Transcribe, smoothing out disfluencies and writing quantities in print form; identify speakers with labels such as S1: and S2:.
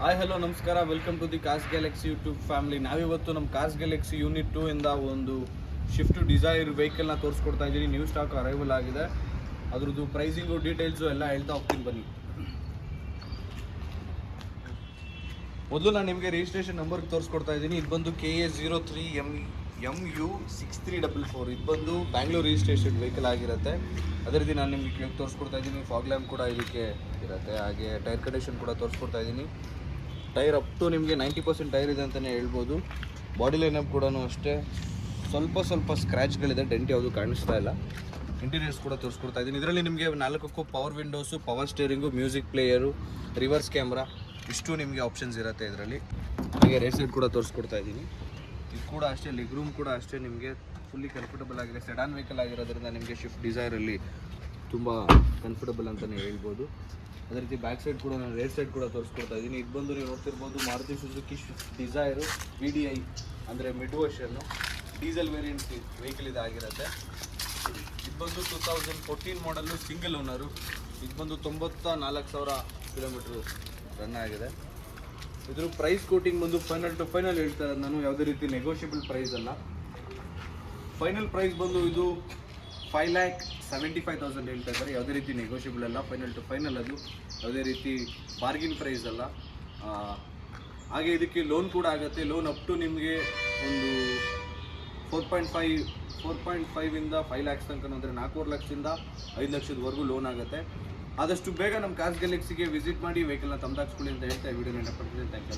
S1: Hi hello ನಮಸ್ಕಾರ, welcome to the cars galaxy YouTube family. ನಾವಿವತ್ತು ನಮ್ಮ ಕಾರ್ಸ್ ಗ್ಯಾಲಕ್ಸಿ ಯೂನಿಟ್ 2 ಇಂದ ಒಂದು ಶಿಫ್ಟ್ ಡಿಸೈರ್ ವೆಹಿಕಲ್ನ ತೋರಿಸ್ಕೊಡ್ತಾ ಇದ್ದೀನಿ. ನ್ಯೂ ಸ್ಟಾಕ್ ಅರೈವಲ್ ಆಗಿದೆ. ಅದ್ರದ್ದು ಪ್ರೈಸಿಂಗು ಡೀಟೇಲ್ಸು ಎಲ್ಲ ಹೇಳ್ತಾ ಹೋಗ್ತೀನಿ ಬನ್ನಿ. ಮೊದಲು ನಾನು ನಿಮಗೆ ರಿಜಿಸ್ಟ್ರೇಷನ್ ನಂಬರ್ಗೆ ತೋರಿಸ್ಕೊಡ್ತಾ ಇದ್ದೀನಿ. ಇದು ಬಂದು KA03MU6344. ಇದು ಬಂದು ಬ್ಯಾಂಗ್ಳೂರ್ ರಿಜಿಸ್ಟ್ರೇಷನ್ ವೆಹಿಕಲ್ ಆಗಿರುತ್ತೆ. ಅದೇ ರೀತಿ ನಾನು ನಿಮಗೆ ತೋರಿಸ್ಕೊಡ್ತಾ ಇದ್ದೀನಿ. ಫಾಗ್ ಲ್ಯಾಂಪ್ ಕೂಡ ಇದಕ್ಕೆ ಇರುತ್ತೆ. ಹಾಗೆ ಟೈರ್ ಕಂಡೀಷನ್ ಕೂಡ ತೋರಿಸ್ಕೊಡ್ತಾ ಇದ್ದೀನಿ. ಟೈರ್ ಅಪ್ ಟು ನಿಮಗೆ 90% ಟೈರ್ ಇದೆ ಅಂತಲೇ ಹೇಳ್ಬೋದು. ಬಾಡಿ ಲೈನಪ್ ಕೂಡ ಅಷ್ಟೇ ಸ್ವಲ್ಪ ಸ್ಕ್ರ್ಯಾಚ್ಗಳಿದೆ, ಡೆಂಟ್ ಯಾವುದು ಕಾಣಿಸ್ತಾ ಇಲ್ಲ. ಇಂಟೀರಿಯರ್ಸ್ ಕೂಡ ತೋರಿಸ್ಕೊಡ್ತಾ ಇದ್ದೀನಿ. ಇದರಲ್ಲಿ ನಿಮಗೆ 4 power windows, power steering, music player, reverse camera ಇಷ್ಟು ನಿಮಗೆ ಆಪ್ಷನ್ಸ್ ಇರುತ್ತೆ ಇದರಲ್ಲಿ. ಹಾಗೆ ರೇಟ್ ಸೈಡ್ ಕೂಡ ತೋರಿಸ್ಕೊಡ್ತಾ ಇದ್ದೀನಿ. ಇದು ಕೂಡ ಅಷ್ಟೇ, ಲೆಗ್ ರೂಮ್ ಕೂಡ ಅಷ್ಟೇ ನಿಮಗೆ ಫುಲ್ಲಿ ಕಂಫರ್ಟಬಲ್ ಆಗಿದೆ. ಸೆಡಾನ್ ವೆಹಿಕಲ್ ಆಗಿರೋದ್ರಿಂದ ನಿಮಗೆ ಶಿಫ್ಟ್ ಡಿಸೈರಲ್ಲಿ ತುಂಬ ಕಂಫರ್ಟಬಲ್ ಅಂತಲೇ ಹೇಳ್ಬೋದು. ಅದೇ ರೀತಿ ಬ್ಯಾಕ್ ಸೈಡ್ ಕೂಡ ನಾನು ರೇಟ್ ಸೈಡ್ ಕೂಡ ತೋರಿಸ್ಕೊಡ್ತಾ ಇದ್ದೀನಿ. ಇದು ಬಂದು ನೀವು ನೋಡ್ತಿರ್ಬೋದು Maruti Suzuki Swift Dzire VDI ಅಂದರೆ ಮಿಡ್ ವರ್ಷನ್ನು ಡೀಸೆಲ್ ವೇರಿಯಂಟ್ ವೆಹಿಕಲ್ ಇದಾಗಿರುತ್ತೆ. ಇದು ಬಂದು 2014 ಮಾಡಲ್ಲು, ಸಿಂಗಲ್ ಓನರು. ಇದು ಬಂದು 94,000 ಕಿಲೋಮೀಟ್ರು ರನ್ ಆಗಿದೆ. ಇದ್ರ ಪ್ರೈಸ್ ಕೋಟಿಂಗ್ ಬಂದು ಫೈನಲ್ ಟು ಫೈನಲ್ ಹೇಳ್ತಾರೆ. ನಾನು ಯಾವುದೇ ರೀತಿ ನೆಗೋಷಿಯಬಲ್ ಪ್ರೈಸ್ ಅಲ್ಲ. ಫೈನಲ್ ಪ್ರೈಸ್ ಬಂದು ಇದು 5,75,000 ಹೇಳ್ತಾ ಇದ್ದಾರೆ. ಯಾವುದೇ ರೀತಿ ನೆಗೋಷಿಯಬಲ್ ಅಲ್ಲ, ಫೈನಲ್ ಟು ಫೈನಲ್. ಅದು ಯಾವುದೇ ರೀತಿ ಬಾರ್ಗಿನ್ ಪ್ರೈಸ್ ಅಲ್ಲ. ಹಾಗೆ ಇದಕ್ಕೆ ಲೋನ್ ಕೂಡ ಆಗುತ್ತೆ. ಲೋನ್ ಅಪ್ ಟು ನಿಮಗೆ ಒಂದು 4.5 ಇಂದ 5 ಲ್ಯಾಕ್ಸ್ ತನಕ, ಅಂದರೆ 4 ಲಕ್ಷದಿಂದ 5 ಲಕ್ಷದವರೆಗೂ ಲೋನ್ ಆಗುತ್ತೆ. ಆದಷ್ಟು ಬೇಗ ನಮ್ಮ ಕಾರ್ಸ್ ಗ್ಯಾಲಕ್ಸಿಗೆ ವಿಸಿಟ್ ಮಾಡಿ ವೆಹಿಕಲ್ನ ತಮ್ಮದಾಗಿಸ್ಕೊಳ್ಳಿ ಅಂತ ಹೇಳ್ತಾ ವಿಡಿಯೋನ ಪಡ್ತೀನಿ. Thank you.